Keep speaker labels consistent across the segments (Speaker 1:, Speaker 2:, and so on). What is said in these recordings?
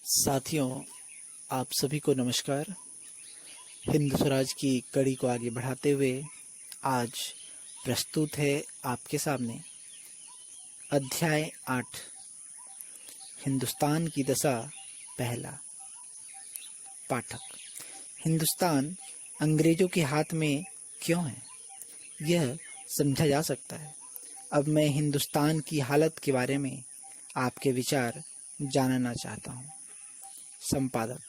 Speaker 1: साथियों, आप सभी को नमस्कार। हिंद स्वराज की कड़ी को आगे बढ़ाते हुए आज प्रस्तुत है आपके सामने अध्याय 8 हिंदुस्तान की दशा। पहला पाठक। हिंदुस्तान अंग्रेजों के हाथ में क्यों है, यह समझा जा सकता है। अब मैं हिंदुस्तान की हालत के बारे में आपके विचार जानना चाहता हूँ। संपादक।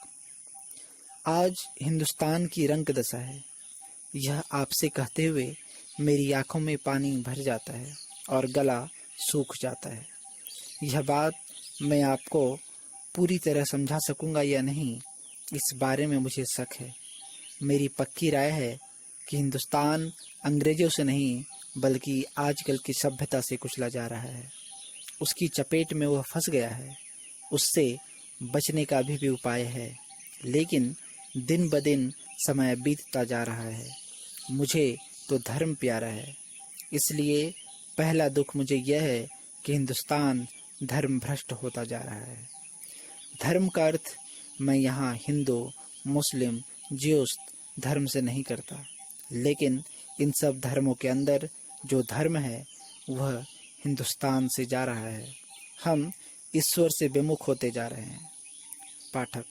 Speaker 1: आज हिंदुस्तान की रंग दशा है, यह आपसे कहते हुए मेरी आंखों में पानी भर जाता है और गला सूख जाता है। यह बात मैं आपको पूरी तरह समझा सकूंगा या नहीं, इस बारे में मुझे शक है। मेरी पक्की राय है कि हिंदुस्तान अंग्रेजों से नहीं बल्कि आजकल की सभ्यता से कुचला जा रहा है। उसकी चपेट में वह फंस गया है। उससे बचने का भी उपाय है, लेकिन दिन ब दिन समय बीतता जा रहा है। मुझे तो धर्म प्यारा है, इसलिए पहला दुख मुझे यह है कि हिंदुस्तान धर्म भ्रष्ट होता जा रहा है। धर्म का अर्थ मैं यहाँ हिंदू, मुस्लिम, ज्यूस धर्म से नहीं करता, लेकिन इन सब धर्मों के अंदर जो धर्म है वह हिंदुस्तान से जा रहा है। हम ईश्वर से विमुख होते जा रहे हैं। पाठक।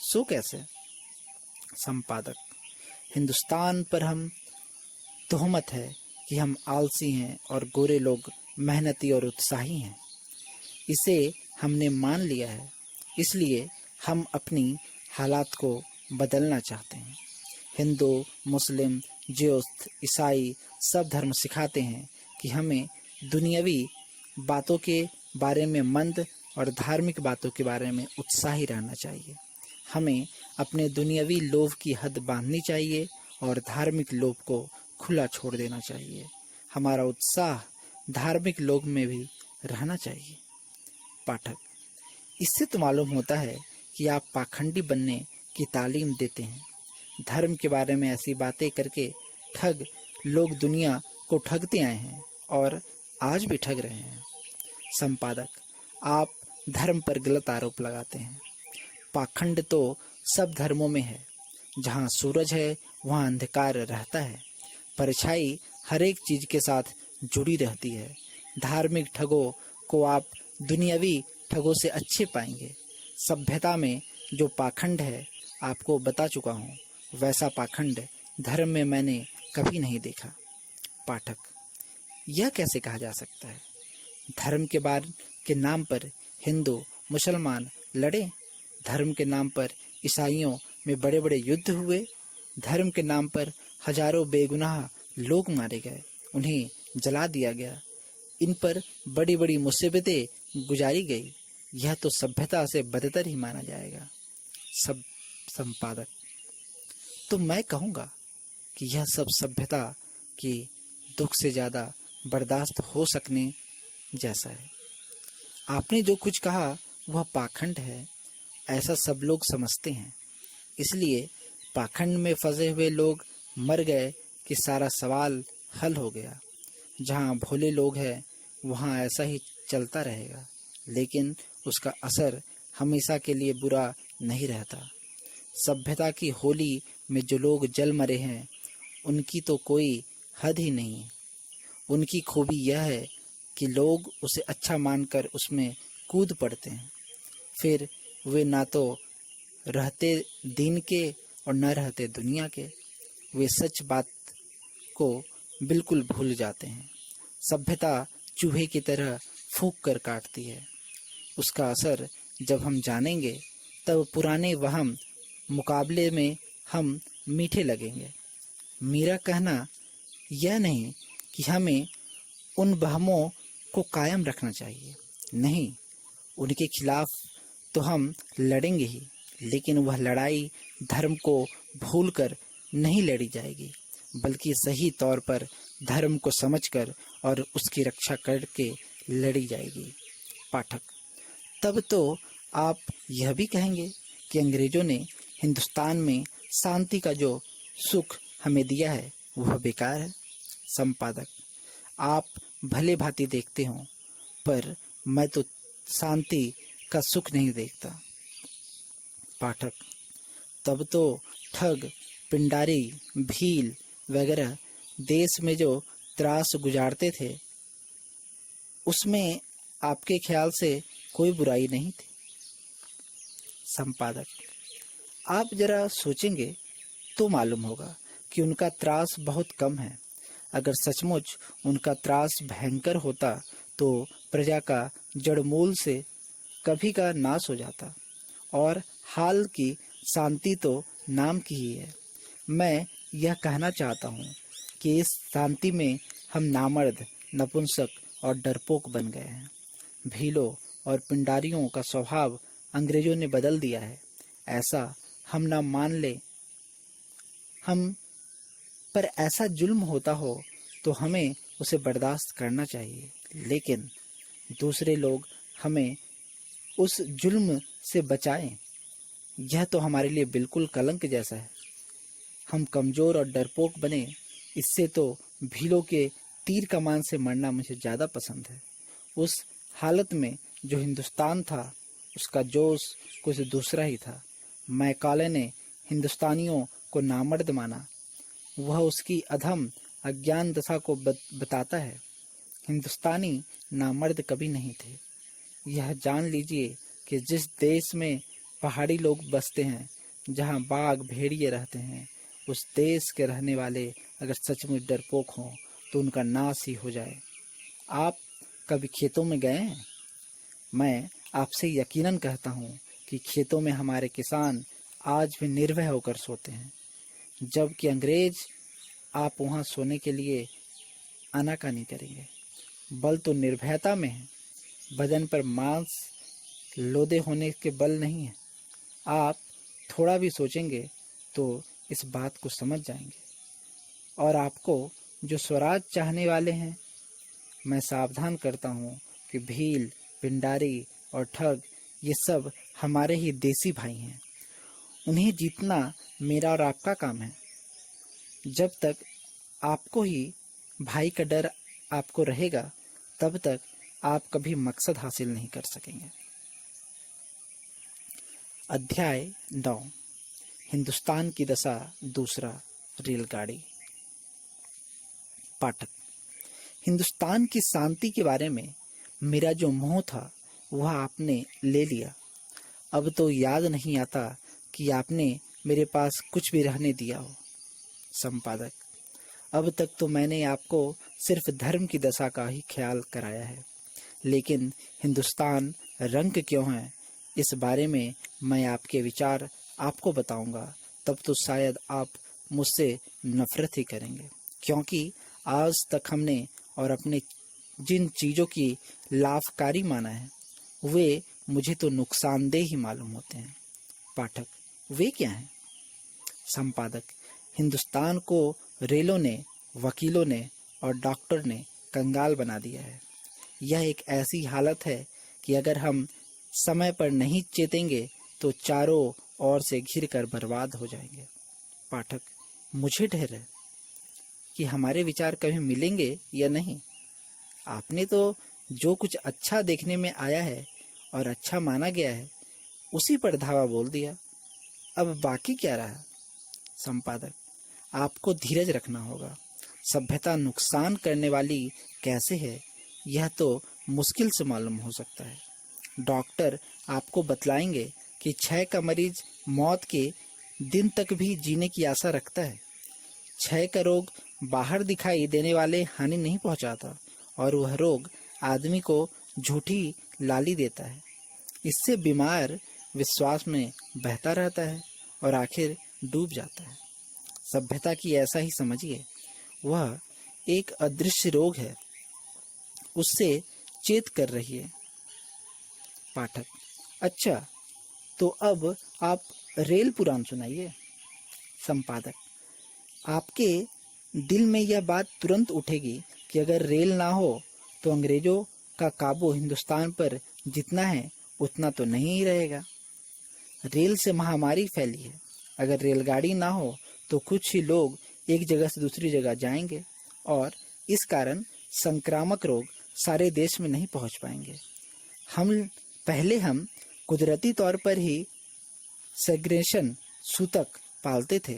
Speaker 1: सो कैसे? संपादक। हिंदुस्तान पर हम तोहमत है कि हम आलसी हैं और गोरे लोग मेहनती और उत्साही हैं। इसे हमने मान लिया है, इसलिए हम अपनी हालात को बदलना चाहते हैं। हिंदू, मुस्लिम, ज्यूस, ईसाई सब धर्म सिखाते हैं कि हमें दुनियावी बातों के बारे में मंद और धार्मिक बातों के बारे में उत्साही रहना चाहिए। हमें अपने दुनियावी लोभ की हद बांधनी चाहिए और धार्मिक लोभ को खुला छोड़ देना चाहिए। हमारा उत्साह धार्मिक लोभ में भी रहना चाहिए। पाठक। इससे तो मालूम होता है कि आप पाखंडी बनने की तालीम देते हैं। धर्म के बारे में ऐसी बातें करके ठग लोग दुनिया को ठगते आए हैं और आज भी ठग रहे हैं। संपादक। आप धर्म पर गलत आरोप लगाते हैं। पाखंड तो सब धर्मों में है। जहाँ सूरज है वहाँ अंधकार रहता है। परछाई हर एक चीज के साथ जुड़ी रहती है। धार्मिक ठगों को आप दुनियावी ठगों से अच्छे पाएंगे। सभ्यता में जो पाखंड है आपको बता चुका हूँ, वैसा पाखंड धर्म में मैंने कभी नहीं देखा। पाठक। यह कैसे कहा जा सकता है? धर्म के नाम पर हिंदू मुसलमान लड़े, धर्म के नाम पर ईसाइयों में बड़े बड़े युद्ध हुए, धर्म के नाम पर हजारों बेगुनाह लोग मारे गए, उन्हें जला दिया गया, इन पर बड़ी बड़ी मुसीबतें गुजारी गई। यह तो सभ्यता से बदतर ही माना जाएगा। सब संपादक। तो मैं कहूँगा कि यह सब सभ्यता की दुख से ज़्यादा बर्दाश्त हो सकने जैसा है। आपने जो कुछ कहा वह पाखंड है, ऐसा सब लोग समझते हैं। इसलिए पाखंड में फंसे हुए लोग मर गए कि सारा सवाल हल हो गया। जहाँ भोले लोग हैं वहाँ ऐसा ही चलता रहेगा, लेकिन उसका असर हमेशा के लिए बुरा नहीं रहता। सभ्यता की होली में जो लोग जल मरे हैं उनकी तो कोई हद ही नहीं। उनकी खूबी यह है कि लोग उसे अच्छा मानकर उसमें कूद पड़ते हैं। फिर वे ना तो रहते दीन के और न रहते दुनिया के। वे सच बात को बिल्कुल भूल जाते हैं। सभ्यता चूहे की तरह फूंक कर काटती है। उसका असर जब हम जानेंगे तब पुराने वहम मुकाबले में हम मीठे लगेंगे। मेरा कहना यह नहीं कि हमें उन वहमों को कायम रखना चाहिए, नहीं, उनके खिलाफ तो हम लड़ेंगे ही, लेकिन वह लड़ाई धर्म को भूलकर नहीं लड़ी जाएगी, बल्कि सही तौर पर धर्म को समझकर और उसकी रक्षा करके लड़ी जाएगी। पाठक। तब तो आप यह भी कहेंगे कि अंग्रेजों ने हिंदुस्तान में शांति का जो सुख हमें दिया है वह बेकार है। संपादक। आप भले भांति देखते हो, पर मैं तो शांति का सुख नहीं देखता। पाठक, तब तो ठग, पिंडारी, भील वगैरह देश में जो त्रास गुजारते थे, उसमें आपके ख्याल से कोई बुराई नहीं थी। संपादक, आप जरा सोचेंगे तो मालूम होगा कि उनका त्रास बहुत कम है। अगर सचमुच उनका त्रास भयंकर होता तो प्रजा का जड़मूल से कभी का नाश हो जाता, और हाल की शांति तो नाम की ही है। मैं यह कहना चाहता हूँ कि इस शांति में हम नामर्द, नपुंसक और डरपोक बन गए हैं। भीलों और पिंडारियों का स्वभाव अंग्रेजों ने बदल दिया है। ऐसा हम ना मान ले, हम पर ऐसा जुल्म होता हो तो हमें उसे बर्दाश्त करना चाहिए, लेकिन दूसरे लोग हमें उस जुल्म से बचाएं, यह तो हमारे लिए बिल्कुल कलंक जैसा है। हम कमज़ोर और डरपोक बने, इससे तो भीलों के तीर कमान से मरना मुझे ज़्यादा पसंद है। उस हालत में जो हिंदुस्तान था, उसका जोश कुछ दूसरा ही था। मैकाले ने हिंदुस्तानियों को नामर्द माना, वह उसकी अधम अज्ञान दशा को बताता है। हिंदुस्तानी नामर्द कभी नहीं थे। यह जान लीजिए कि जिस देश में पहाड़ी लोग बसते हैं, जहाँ बाघ भेड़िए रहते हैं, उस देश के रहने वाले अगर सचमुच डरपोक हों तो उनका नाश ही हो जाए। आप कभी खेतों में गए हैं? मैं आपसे यकीनन कहता हूँ कि खेतों में हमारे किसान आज भी निर्भय होकर सोते हैं, जबकि अंग्रेज आप वहाँ सोने के लिए आनाकानी करेंगे। बल तो निर्भयता में है, बदन पर मांस लोदे होने के बल नहीं है। आप थोड़ा भी सोचेंगे तो इस बात को समझ जाएंगे। और आपको जो स्वराज चाहने वाले हैं, मैं सावधान करता हूँ कि भील, पिंडारी और ठग ये सब हमारे ही देसी भाई हैं। उन्हें जीतना मेरा और आपका काम है। जब तक आपको ही भाई का डर आपको रहेगा, तब तक आप कभी मकसद हासिल नहीं कर सकेंगे। अध्याय 9, हिंदुस्तान की दशा दूसरा, रेलगाड़ी। पाठक, हिंदुस्तान की शांति के बारे में मेरा जो मोह था वह आपने ले लिया। अब तो याद नहीं आता कि आपने मेरे पास कुछ भी रहने दिया हो। संपादक, अब तक तो मैंने आपको सिर्फ धर्म की दशा का ही ख्याल कराया है, लेकिन हिंदुस्तान रंग क्यों है, इस बारे में मैं आपके विचार आपको बताऊंगा। तब तो शायद आप मुझसे नफरत ही करेंगे, क्योंकि आज तक हमने और अपने जिन चीज़ों की लाभकारी माना है, वे मुझे तो नुकसानदेह ही मालूम होते हैं। पाठक, वे क्या हैं? संपादक, हिंदुस्तान को रेलों ने, वकीलों ने और डॉक्टर ने कंगाल बना दिया है। यह एक ऐसी हालत है कि अगर हम समय पर नहीं चेतेंगे तो चारों ओर से घिर कर बर्बाद हो जाएंगे। पाठक, मुझे डर है कि हमारे विचार कभी मिलेंगे या नहीं। आपने तो जो कुछ अच्छा देखने में आया है और अच्छा माना गया है, उसी पर धावा बोल दिया। अब बाकी क्या रहा? संपादक, आपको धीरज रखना होगा। सभ्यता नुकसान करने वाली कैसे है, यह तो मुश्किल से मालूम हो सकता है। डॉक्टर आपको बतलाएंगे कि क्षय का मरीज मौत के दिन तक भी जीने की आशा रखता है। क्षय का रोग बाहर दिखाई देने वाले हानि नहीं पहुंचाता, और वह रोग आदमी को झूठी लाली देता है। इससे बीमार विश्वास में बहता रहता है और आखिर डूब जाता है। सभ्यता की ऐसा ही समझिए, वह एक अदृश्य रोग है, उससे चेत कर रही है। पाठक, अच्छा, तो अब आप रेल पुराण सुनाइए। संपादक, आपके दिल में यह बात तुरंत उठेगी कि अगर रेल ना हो तो अंग्रेजों का काबू हिंदुस्तान पर जितना है उतना तो नहीं ही रहेगा। रेल से महामारी फैली है। अगर रेलगाड़ी ना हो तो कुछ ही लोग एक जगह से दूसरी जगह जाएंगे, और इस कारण संक्रामक रोग सारे देश में नहीं पहुंच पाएंगे। हम कुदरती तौर पर ही सेग्रेशन सूतक पालते थे।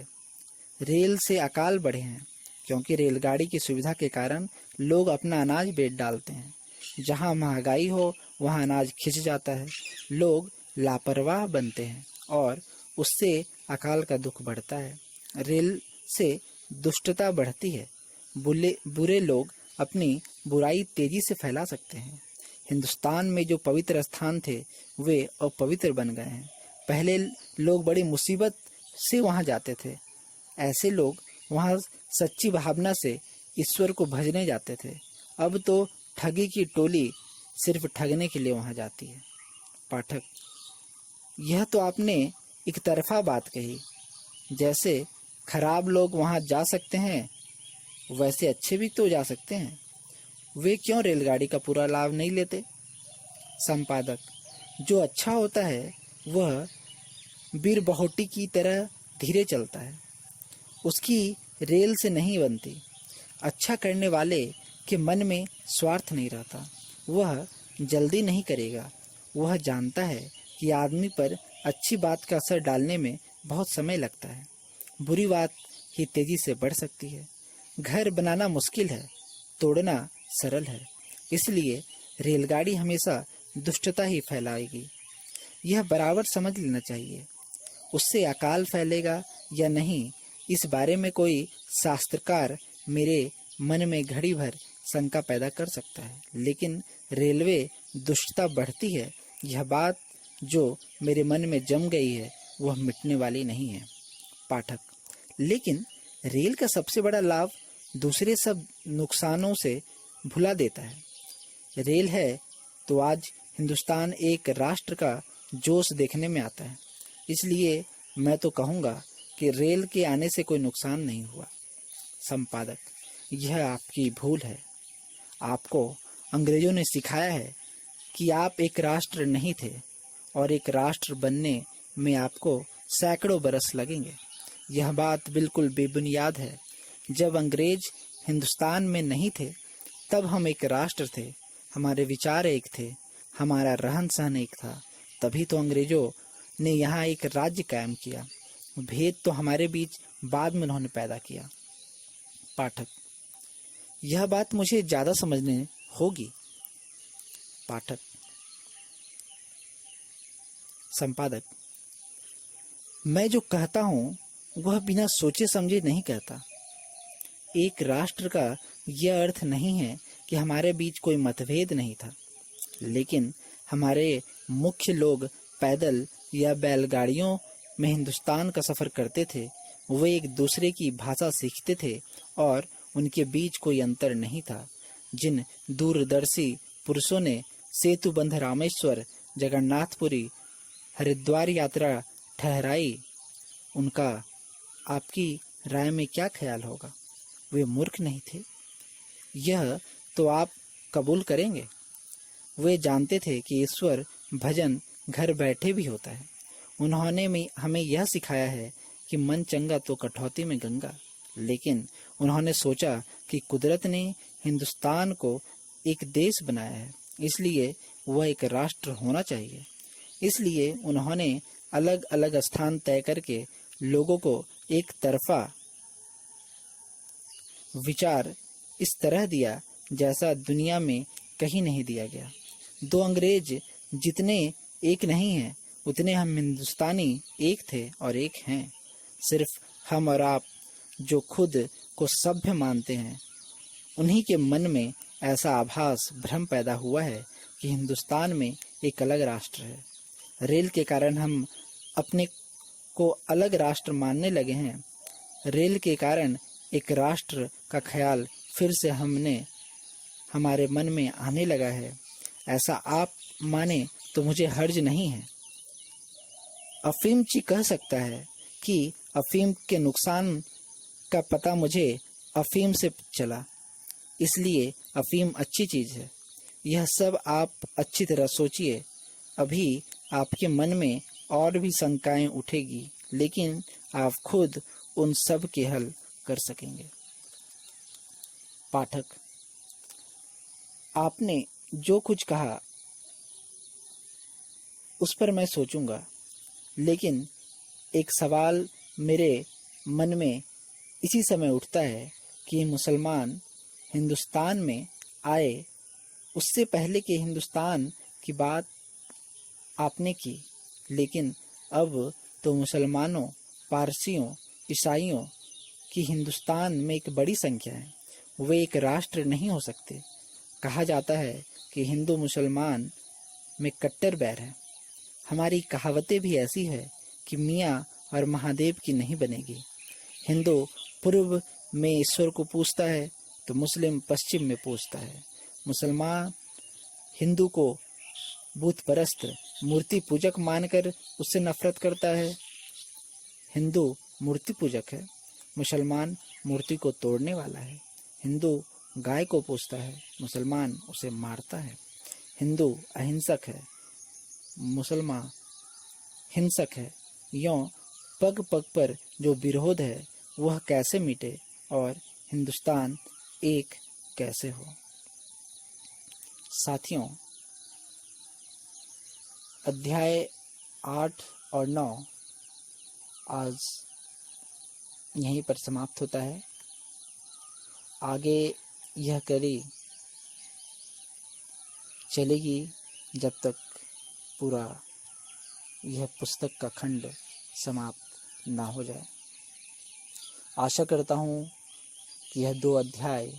Speaker 1: रेल से अकाल बढ़े हैं, क्योंकि रेलगाड़ी की सुविधा के कारण लोग अपना अनाज बेच डालते हैं। जहाँ महंगाई हो वहाँ अनाज खिंच जाता है, लोग लापरवाह बनते हैं और उससे अकाल का दुख बढ़ता है। रेल से दुष्टता बढ़ती है, बुरे लोग अपनी बुराई तेजी से फैला सकते हैं। हिंदुस्तान में जो पवित्र स्थान थे वे अपवित्र बन गए हैं। पहले लोग बड़ी मुसीबत से वहाँ जाते थे। ऐसे लोग वहाँ सच्ची भावना से ईश्वर को भजने जाते थे। अब तो ठगी की टोली सिर्फ ठगने के लिए वहाँ जाती है। पाठक, यह तो आपने एक तरफा बात कही। जैसे खराब लोग वहाँ जा सकते हैं, वैसे अच्छे भी तो जा सकते हैं। वे क्यों रेलगाड़ी का पूरा लाभ नहीं लेते? संपादक, जो अच्छा होता है वह बीरबहोटी की तरह धीरे चलता है, उसकी रेल से नहीं बनती। अच्छा करने वाले के मन में स्वार्थ नहीं रहता, वह जल्दी नहीं करेगा। वह जानता है कि आदमी पर अच्छी बात का असर डालने में बहुत समय लगता है, बुरी बात ही तेजी से बढ़ सकती है। घर बनाना मुश्किल है, तोड़ना सरल है। इसलिए रेलगाड़ी हमेशा दुष्टता ही फैलाएगी। यह बराबर समझ लेना चाहिए। उससे अकाल फैलेगा या नहीं, इस बारे में कोई शास्त्रकार मेरे मन में घड़ी भर शंका पैदा कर सकता है, लेकिन रेलवे दुष्टता बढ़ती है, यह बात जो मेरे मन में जम गई है वह मिटने वाली नहीं है। पाठक, लेकिन रेल का सबसे बड़ा लाभ दूसरे सब नुकसानों से भुला देता है। रेल है तो आज हिंदुस्तान एक राष्ट्र का जोश देखने में आता है। इसलिए मैं तो कहूँगा कि रेल के आने से कोई नुकसान नहीं हुआ। संपादक, यह आपकी भूल है। आपको अंग्रेजों ने सिखाया है कि आप एक राष्ट्र नहीं थे और एक राष्ट्र बनने में आपको सैकड़ों बरस लगेंगे। यह बात बिल्कुल बेबुनियाद है। जब अंग्रेज हिंदुस्तान में नहीं थे तब हम एक राष्ट्र थे, हमारे विचार एक थे, हमारा रहन सहन एक था। तभी तो अंग्रेजों ने यहाँ एक राज्य कायम किया। भेद तो हमारे बीच बाद में उन्होंने पैदा किया। पाठक, यह बात मुझे ज़्यादा समझने होगी। पाठक, संपादक, मैं जो कहता हूँ वह बिना सोचे समझे नहीं कहता। एक राष्ट्र का यह अर्थ नहीं है कि हमारे बीच कोई मतभेद नहीं था, लेकिन हमारे मुख्य लोग पैदल या बैलगाड़ियों में हिंदुस्तान का सफ़र करते थे। वे एक दूसरे की भाषा सीखते थे और उनके बीच कोई अंतर नहीं था। जिन दूरदर्शी पुरुषों ने सेतुबंध रामेश्वर, जगन्नाथपुरी, हरिद्वार यात्रा ठहराई, उनका आपकी राय में क्या ख्याल होगा? वे मूर्ख नहीं थे, यह तो आप कबूल करेंगे। वे जानते थे कि ईश्वर भजन घर बैठे भी होता है। उन्होंने हमें यह सिखाया है कि मन चंगा तो कटौती में गंगा। लेकिन उन्होंने सोचा कि कुदरत ने हिंदुस्तान को एक देश बनाया है, इसलिए वह एक राष्ट्र होना चाहिए। इसलिए उन्होंने अलग अलग स्थान तय करके लोगों को एक तरफा विचार इस तरह दिया जैसा दुनिया में कहीं नहीं दिया गया। दो अंग्रेज जितने एक नहीं हैं, उतने हम हिंदुस्तानी एक थे और एक हैं। सिर्फ हम और आप जो खुद को सभ्य मानते हैं, उन्हीं के मन में ऐसा आभास भ्रम पैदा हुआ है कि हिंदुस्तान में एक अलग राष्ट्र है। रेल के कारण हम अपने को अलग राष्ट्र मानने लगे हैं। रेल के कारण एक राष्ट्र का ख्याल फिर से हमारे मन में आने लगा है। ऐसा आप माने तो मुझे हर्ज नहीं है। अफीमची कह सकता है कि अफीम के नुकसान का पता मुझे अफीम से चला, इसलिए अफीम अच्छी चीज़ है। यह सब आप अच्छी तरह सोचिए। अभी आपके मन में और भी शंकाएं उठेगी, लेकिन आप खुद उन सब के हल कर सकेंगे। पाठक, आपने जो कुछ कहा उस पर मैं सोचूंगा, लेकिन एक सवाल मेरे मन में इसी समय उठता है कि मुसलमान हिंदुस्तान में आए उससे पहले के हिंदुस्तान की बात आपने की, लेकिन अब तो मुसलमानों, पारसियों, ईसाइयों की हिंदुस्तान में एक बड़ी संख्या है। वे एक राष्ट्र नहीं हो सकते। कहा जाता है कि हिंदू मुसलमान में कट्टर बैर है। हमारी कहावतें भी ऐसी है कि मियाँ और महादेव की नहीं बनेगी। हिंदू पूर्व में ईश्वर को पूजता है तो मुस्लिम पश्चिम में पूजता है। मुसलमान हिंदू को बुत परस्त, मूर्ति पूजक मानकर उससे नफरत करता है। हिंदू मूर्ति पूजक है, मुसलमान मूर्ति को तोड़ने वाला है। हिंदू गाय को पूजता है, मुसलमान उसे मारता है। हिंदू अहिंसक है, मुसलमान हिंसक है। यों पग पग पर जो विरोध है वह कैसे मिटे और हिंदुस्तान एक कैसे हो। साथियों, अध्याय 8 और 9 आज यहीं पर समाप्त होता है। आगे यह कड़ी चलेगी जब तक पूरा यह पुस्तक का खंड समाप्त ना हो जाए। आशा करता हूँ कि यह 2 अध्याय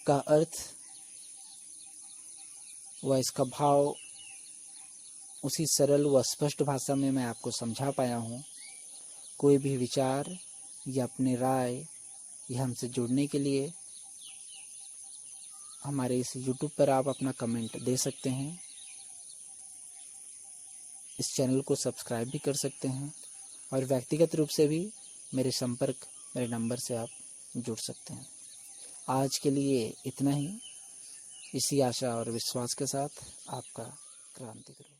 Speaker 1: का अर्थ व इसका भाव उसी सरल व स्पष्ट भाषा में मैं आपको समझा पाया हूँ। कोई भी विचार या अपनी राय या हमसे जुड़ने के लिए हमारे इस YouTube पर आप अपना कमेंट दे सकते हैं। इस चैनल को सब्सक्राइब भी कर सकते हैं और व्यक्तिगत रूप से भी मेरे नंबर से आप जुड़ सकते हैं। आज के लिए इतना ही। इसी आशा और विश्वास के साथ आपका क्रांति गुरु।